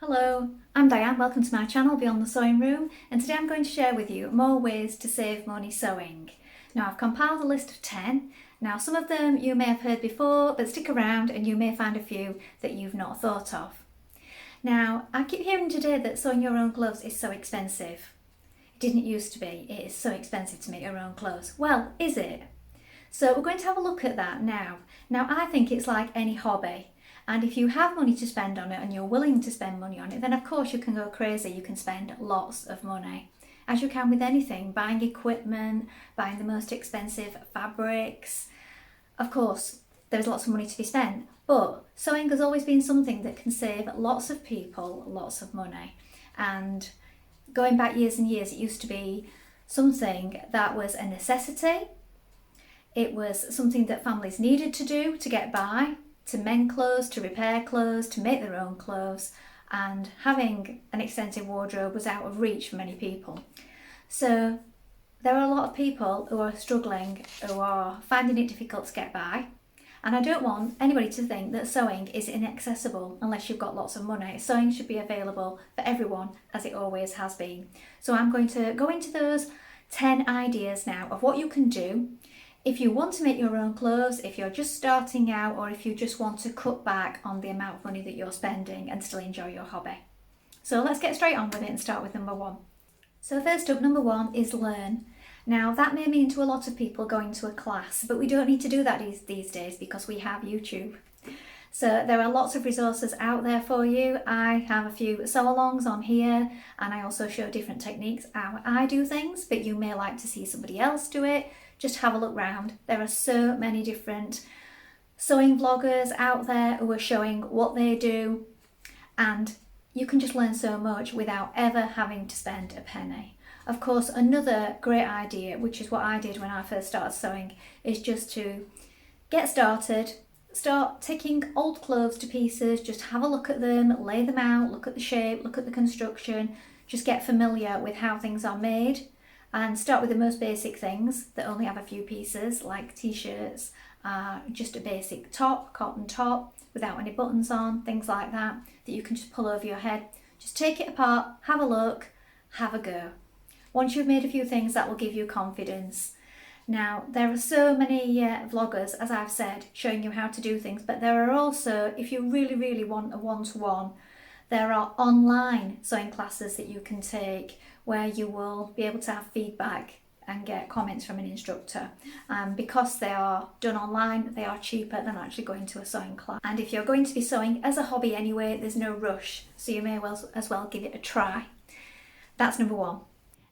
Hello, I'm Diane, welcome to my channel Beyond the Sewing Room, and today I'm going to share with you more ways to save money sewing. Now I've compiled a list of 10. Now some of them you may have heard before, but stick around and you may find a few that you've not thought of. Now I keep hearing today that sewing your own clothes is so expensive. It didn't used to be, it is so expensive to make your own clothes. Well, is it? So we're going to have a look at that now. Now I think it's like any hobby. And if you have money to spend on it and you're willing to spend money on it, then of course you can go crazy. You can spend lots of money, as you can with anything, buying equipment, buying the most expensive fabrics. Of course, there's lots of money to be spent, but sewing has always been something that can save lots of people lots of money. And going back years and years, it used to be something that was a necessity. It was something that families needed to do to get by, to mend clothes, to repair clothes, to make their own clothes, and having an extensive wardrobe was out of reach for many people. So there are a lot of people who are struggling, who are finding it difficult to get by, and I don't want anybody to think that sewing is inaccessible unless you've got lots of money. Sewing should be available for everyone, as it always has been. So I'm going to go into those 10 ideas now of what you can do if you want to make your own clothes, if you're just starting out, or if you just want to cut back on the amount of money that you're spending and still enjoy your hobby. So let's get straight on with it and start with number one. So first up, number one is learn. Now that may mean to a lot of people going to a class, but we don't need to do that these days because we have YouTube. So there are lots of resources out there for you. I have a few sew-alongs on here, and I also show different techniques how I do things, but you may like to see somebody else do it. Just have a look round. There are so many different sewing vloggers out there who are showing what they do, and you can just learn so much without ever having to spend a penny. Of course, another great idea, which is what I did when I first started sewing, is just to get started. Start taking old clothes to pieces, just have a look at them, lay them out, look at the shape, look at the construction, just get familiar with how things are made, and start with the most basic things that only have a few pieces, like t-shirts, just a basic top, cotton top, without any buttons on, things like that, that you can just pull over your head. Just take it apart, have a look, have a go. Once you've made a few things, that will give you confidence. Now, there are so many vloggers, as I've said, showing you how to do things, but there are also, if you really want a one-to-one, there are online sewing classes that you can take where you will be able to have feedback and get comments from an instructor. Because they are done online, they are cheaper than actually going to a sewing class. And if you're going to be sewing as a hobby anyway, there's no rush, so you may as well give it a try. That's number one.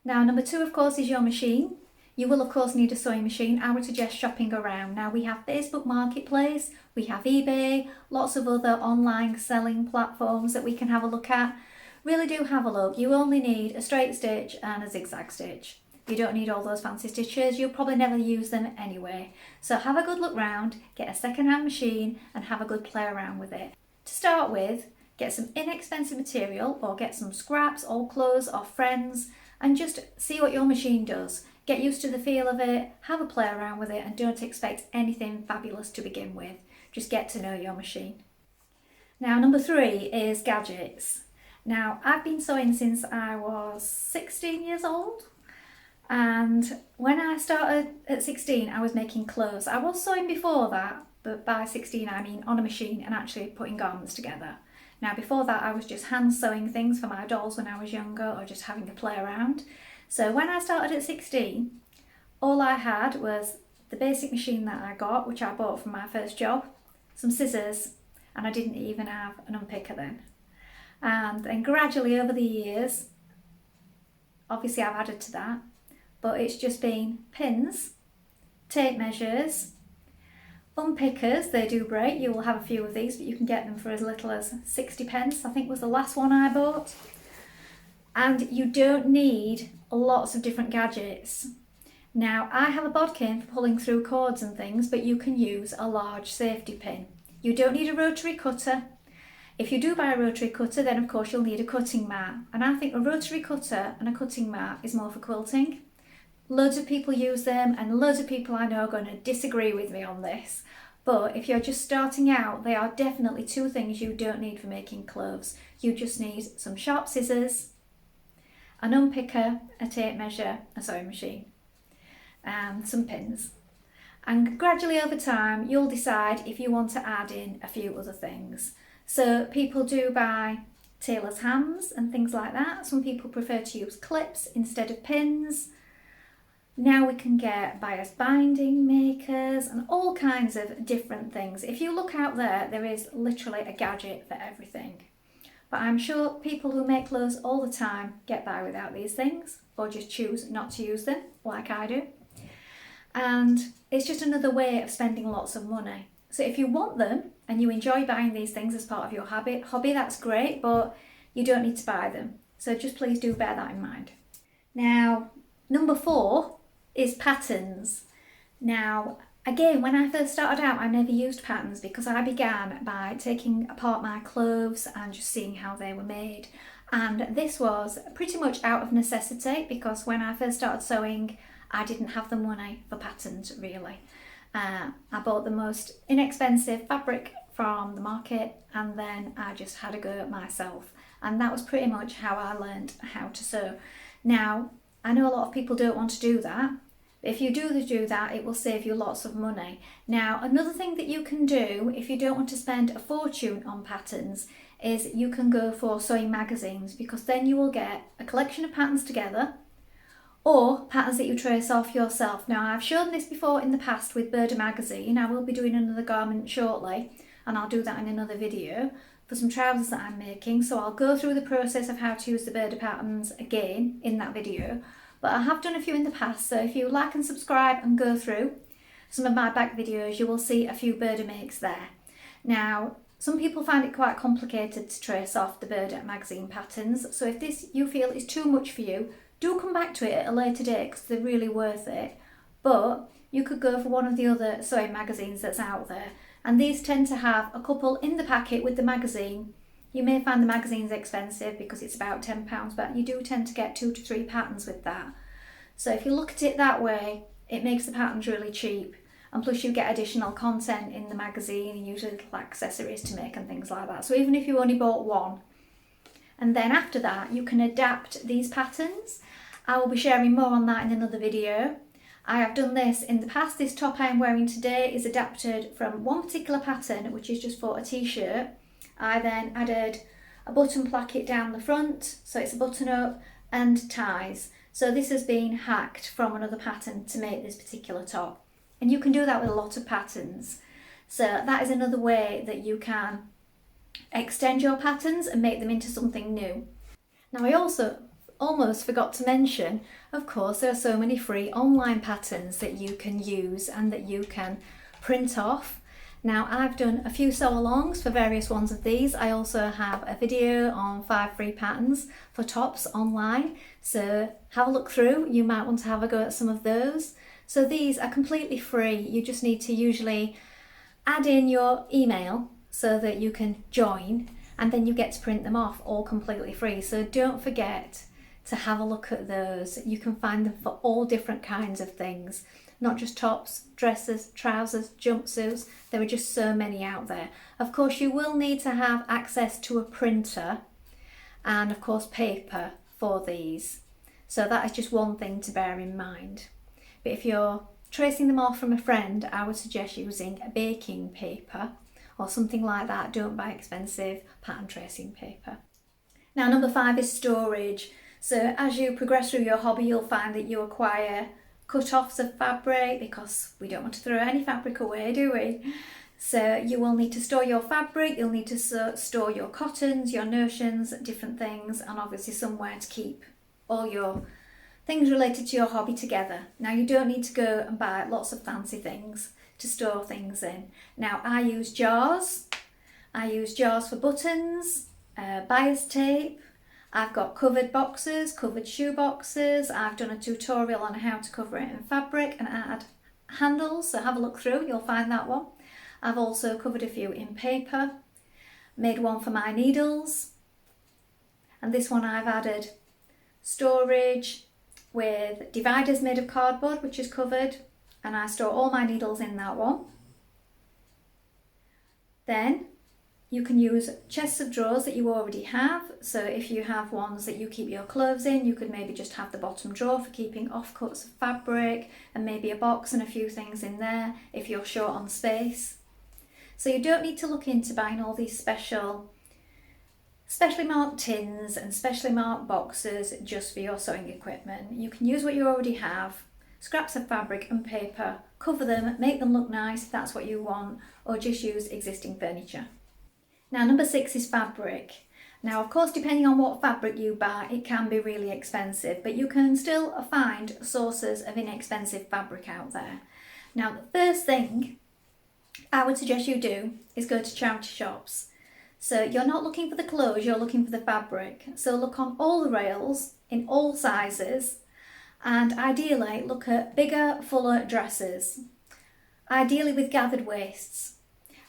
Now, number two, of course, is your machine. You will of course need a sewing machine. I would suggest shopping around. Now we have Facebook Marketplace, we have eBay, lots of other online selling platforms that we can have a look at. Really do have a look. You only need a straight stitch and a zigzag stitch. You don't need all those fancy stitches. You'll probably never use them anyway. So have a good look round, get a second-hand machine and have a good play around with it. To start with, get some inexpensive material or get some scraps, old clothes or friends, and just see what your machine does. Get used to the feel of it, have a play around with it, and don't expect anything fabulous to begin with. Just get to know your machine. Now, number three is gadgets. Now, I've been sewing since I was 16 years old. And when I started at 16, I was making clothes. I was sewing before that, but by 16, I mean on a machine and actually putting garments together. Now, before that, I was just hand sewing things for my dolls when I was younger, or just having a play around. So when I started at 16, all I had was the basic machine that I got, which I bought from my first job, some scissors, and I didn't even have an unpicker then. And then gradually over the years, obviously I've added to that, but it's just been pins, tape measures, unpickers. They do break. You will have a few of these, but you can get them for as little as 60 pence, I think was the last one I bought. And you don't need lots of different gadgets. Now, I have a bodkin for pulling through cords and things, but you can use a large safety pin. You don't need a rotary cutter. If you do buy a rotary cutter, then of course you'll need a cutting mat. And I think a rotary cutter and a cutting mat is more for quilting. Loads of people use them, and loads of people I know are going to disagree with me on this. But if you're just starting out, they are definitely two things you don't need for making clothes. You just need some sharp scissors, an unpicker, a tape measure, a sewing machine, and some pins. And gradually over time, you'll decide if you want to add in a few other things. So people do buy tailor's hams and things like that. Some people prefer to use clips instead of pins. Now we can get bias binding makers and all kinds of different things. If you look out there, there is literally a gadget for everything. But I'm sure people who make clothes all the time get by without these things, or just choose not to use them, like I do. And it's just another way of spending lots of money. So if you want them and you enjoy buying these things as part of your hobby, that's great, but you don't need to buy them. So just please do bear that in mind. Now, number 4 is patterns. Now, again, when I first started out, I never used patterns because I began by taking apart my clothes and just seeing how they were made. And this was pretty much out of necessity because when I first started sewing, I didn't have the money for patterns really. I bought the most inexpensive fabric from the market and then I just had a go at myself. And that was pretty much how I learned how to sew. Now, I know a lot of people don't want to do that. If you do that, it will save you lots of money. Now, another thing that you can do if you don't want to spend a fortune on patterns is you can go for sewing magazines because then you will get a collection of patterns together or patterns that you trace off yourself. Now, I've shown this before in the past with Burda magazine. I will be doing another garment shortly and I'll do that in another video for some trousers that I'm making. So I'll go through the process of how to use the Burda patterns again in that video. But I have done a few in the past, so if you like and subscribe and go through some of my back videos, you will see a few Burda makes there. Now, some people find it quite complicated to trace off the Burda magazine patterns, so if this you feel is too much for you, do come back to it at a later date because they're really worth it. But you could go for one of the other sewing magazines that's out there, and these tend to have a couple in the packet with the magazine. You may find the magazine's expensive because it's about £10, but you do tend to get 2 to 3 patterns with that. So if you look at it that way, it makes the patterns really cheap. And plus you get additional content in the magazine and usually little accessories to make and things like that. So even if you only bought one, and then after that you can adapt these patterns. I will be sharing more on that in another video. I have done this in the past. This top I am wearing today is adapted from one particular pattern, which is just for a t-shirt. I then added a button placket down the front, so it's a button up, and ties. So this has been hacked from another pattern to make this particular top. And you can do that with a lot of patterns. So that is another way that you can extend your patterns and make them into something new. Now I also almost forgot to mention, of course, there are so many free online patterns that you can use and that you can print off. Now I've done a few sew-alongs for various ones of these. I also have a video on 5 free patterns for tops online, so have a look through. You might want to have a go at some of those. So these are completely free. You just need to usually add in your email so that you can join and then you get to print them off all completely free. So don't forget to have a look at those. You can find them for all different kinds of things. Not just tops, dresses, trousers, jumpsuits. There are just so many out there. Of course, you will need to have access to a printer and of course paper for these. So that is just one thing to bear in mind. But if you're tracing them off from a friend, I would suggest using a baking paper or something like that. Don't buy expensive pattern tracing paper. Now, number 5 is storage. So as you progress through your hobby, you'll find that you acquire cut-offs of fabric because we don't want to throw any fabric away, do we? So you will need to store your fabric, you'll need to store your cottons, your notions, different things, and obviously somewhere to keep all your things related to your hobby together. Now you don't need to go and buy lots of fancy things to store things in. Now I use jars. I use jars for buttons, bias tape. I've got covered boxes, covered shoe boxes. I've done a tutorial on how to cover it in fabric and add handles, so have a look through, you'll find that one. I've also covered a few in paper, made one for my needles, and this one I've added storage with dividers made of cardboard, which is covered, and I store all my needles in that one. Then you can use chests of drawers that you already have. So if you have ones that you keep your clothes in, you could maybe just have the bottom drawer for keeping offcuts of fabric and maybe a box and a few things in there if you're short on space. So you don't need to look into buying all these specially marked tins and specially marked boxes just for your sewing equipment. You can use what you already have, scraps of fabric and paper, cover them, make them look nice if that's what you want, or just use existing furniture. Now, number 6 is fabric. Now, of course, depending on what fabric you buy, it can be really expensive, but you can still find sources of inexpensive fabric out there. Now, the first thing I would suggest you do is go to charity shops. So you're not looking for the clothes, you're looking for the fabric. So look on all the rails in all sizes, and ideally look at bigger, fuller dresses, ideally with gathered waists.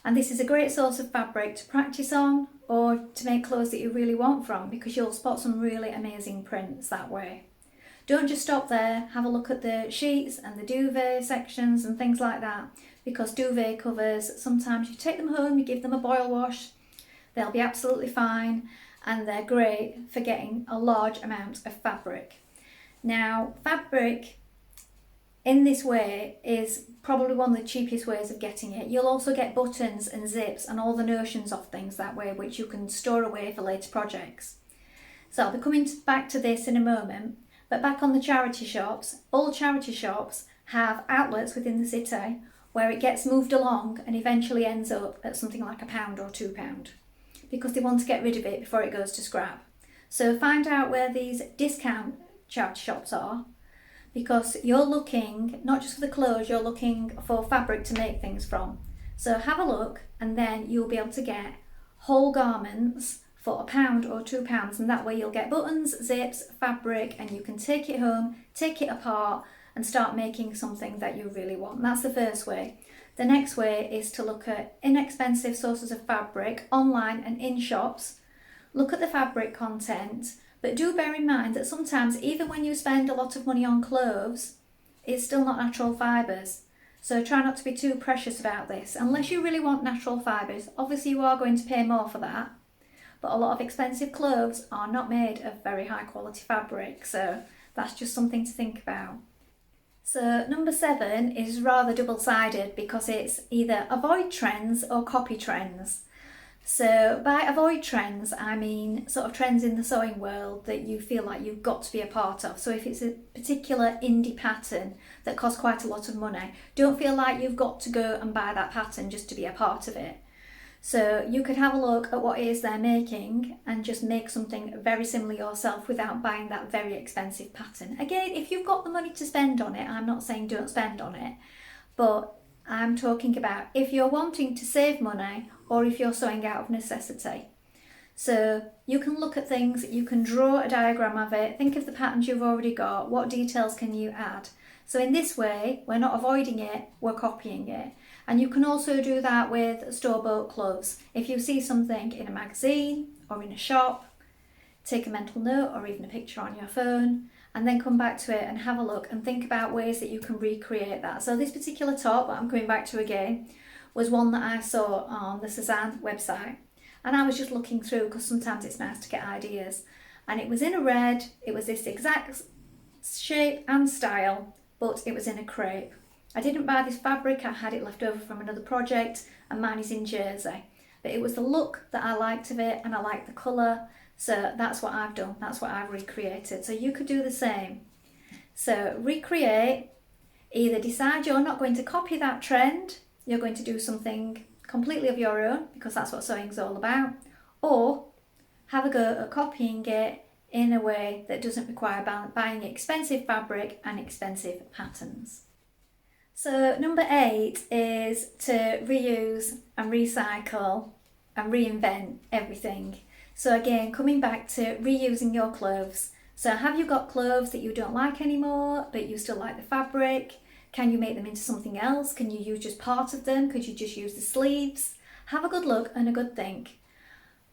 And this is a great source of fabric to practice on or to make clothes that you really want from, because you'll spot some really amazing prints that way. Don't just stop there, have a look at the sheets and the duvet sections and things like that, because duvet covers, sometimes you take them home, you give them a boil wash, they'll be absolutely fine, and they're great for getting a large amount of fabric. Now, fabric in this way is probably one of the cheapest ways of getting it. You'll also get buttons and zips and all the notions of things that way, which you can store away for later projects. So I'll be coming back to this in a moment, but back on the charity shops, all charity shops have outlets within the city where it gets moved along and eventually ends up at something like £1 or £2, because they want to get rid of it before it goes to scrap. So find out where these discount charity shops are, because you're looking not just for the clothes, you're looking for fabric to make things from. So have a look, and then you'll be able to get whole garments for £1 or £2, and that way you'll get buttons, zips, fabric, and you can take it home, take it apart, and start making something that you really want. That's the first way. The next way is to look at inexpensive sources of fabric online and in shops. Look at the fabric content, but do bear in mind that sometimes even when you spend a lot of money on clothes, it's still not natural fibres. So try not to be too precious about this. Unless you really want natural fibres, obviously you are going to pay more for that, but a lot of expensive clothes are not made of very high quality fabric, so that's just something to think about. So number 7 is rather double-sided, because it's either avoid trends or copy trends. So by avoid trends, I mean sort of trends in the sewing world that you feel like you've got to be a part of. So if it's a particular indie pattern that costs quite a lot of money, don't feel like you've got to go and buy that pattern just to be a part of it. So you could have a look at what it is they're making and just make something very similar yourself without buying that very expensive pattern. Again, if you've got the money to spend on it, I'm not saying don't spend on it, but I'm talking about if you're wanting to save money or if you're sewing out of necessity. So you can look at things, you can draw a diagram of it, think of the patterns you've already got, what details can you add. So in this way, we're not avoiding it, we're copying it. And you can also do that with store-bought clothes. If you see something in a magazine or in a shop, take a mental note or even a picture on your phone, and then come back to it and have a look and think about ways that you can recreate that. So this particular top that I'm coming back to again was one that I saw on the Cezanne website, and I was just looking through because sometimes it's nice to get ideas, and it was in a red, it was this exact shape and style, but it was in a crepe. I didn't buy this fabric, I had it left over from another project, and mine is in jersey, but it was the look that I liked of it and I liked the colour. So that's what I've done, that's what I've recreated. So you could do the same. So recreate, either decide you're not going to copy that trend, you're going to do something completely of your own, because that's what sewing's all about, or have a go at copying it in a way that doesn't require buying expensive fabric and expensive patterns. So number 8 is to reuse and recycle and reinvent everything. So again, coming back to reusing your clothes. So have you got clothes that you don't like anymore, but you still like the fabric? Can you make them into something else? Can you use just part of them? Could you just use the sleeves? Have a good look and a good think.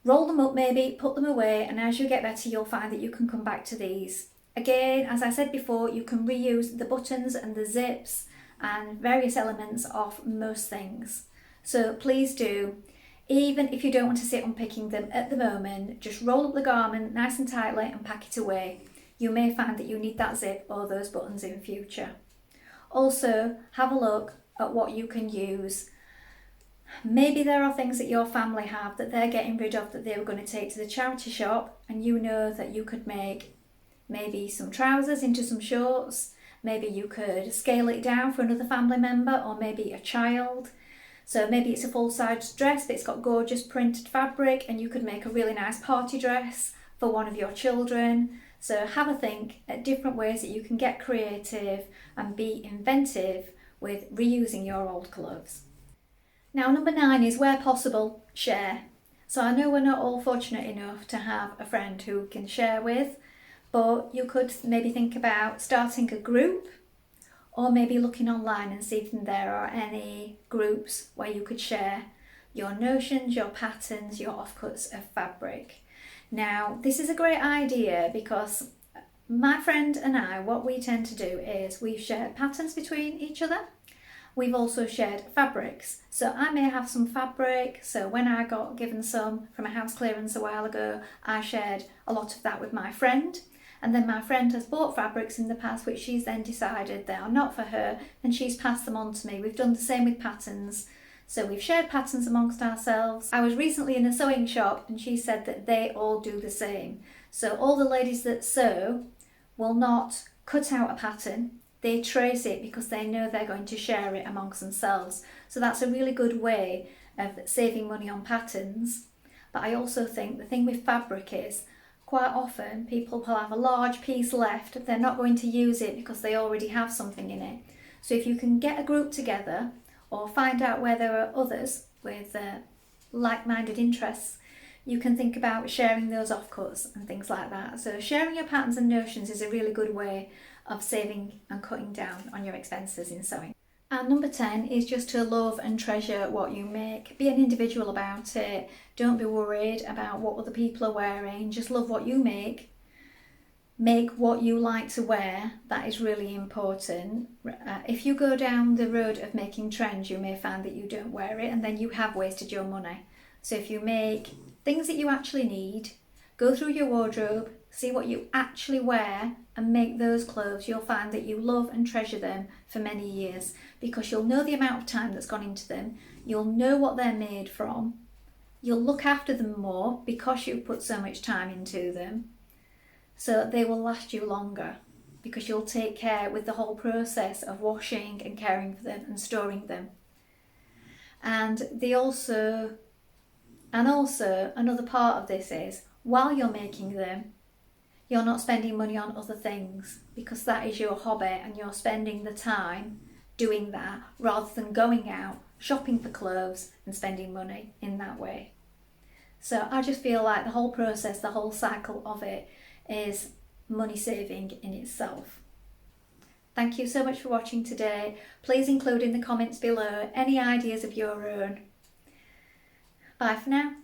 Roll them up maybe, put them away, and as you get better, you'll find that you can come back to these. Again, as I said before, you can reuse the buttons and the zips and various elements of most things. So please do. Even if you don't want to sit unpicking them at the moment, just roll up the garment nice and tightly and pack it away. You may find that you need that zip or those buttons in future. Also, have a look at what you can use. Maybe there are things that your family have that they're getting rid of that they were going to take to the charity shop, and you know that you could make maybe some trousers into some shorts. Maybe you could scale it down for another family member or maybe a child. So maybe it's a full-size dress but it's got gorgeous printed fabric, and you could make a really nice party dress for one of your children. So have a think at different ways that you can get creative and be inventive with reusing your old clothes. Now, number 9 is, where possible, share. So I know we're not all fortunate enough to have a friend who can share with, but you could maybe think about starting a group, or maybe looking online and see if there are any groups where you could share your notions, your patterns, your offcuts of fabric. Now, this is a great idea because my friend and I, what we tend to do is we've shared patterns between each other. We've also shared fabrics. So I may have some fabric, so when I got given some from a house clearance a while ago, I shared a lot of that with my friend. And then my friend has bought fabrics in the past which she's then decided they are not for her, and she's passed them on to me. We've done the same with patterns. So we've shared patterns amongst ourselves. I was recently in a sewing shop and she said that they all do the same. So all the ladies that sew will not cut out a pattern, they trace it because they know they're going to share it amongst themselves. So that's a really good way of saving money on patterns. But I also think the thing with fabric is, quite often people will have a large piece left, they're not going to use it because they already have something in it. So if you can get a group together or find out where there are others with like-minded interests, you can think about sharing those offcuts and things like that. So sharing your patterns and notions is a really good way of saving and cutting down on your expenses in sewing. And number 10 is just to love and treasure what you make. Be an individual about it. Don't be worried about what other people are wearing. Just love what you make. Make what you like to wear. That is really important. If you go down the road of making trends, you may find that you don't wear it and then you have wasted your money. So if you make things that you actually need, go through your wardrobe, see what you actually wear and make those clothes, you'll find that you love and treasure them for many years because you'll know the amount of time that's gone into them, you'll know what they're made from, you'll look after them more because you've put so much time into them. So they will last you longer because you'll take care with the whole process of washing and caring for them and storing them. And also another part of this is, while you're making them, you're not spending money on other things because that is your hobby and you're spending the time doing that rather than going out shopping for clothes and spending money in that way. So I just feel like the whole process, the whole cycle of it is money saving in itself. Thank you so much for watching today. Please include in the comments below any ideas of your own. Bye for now.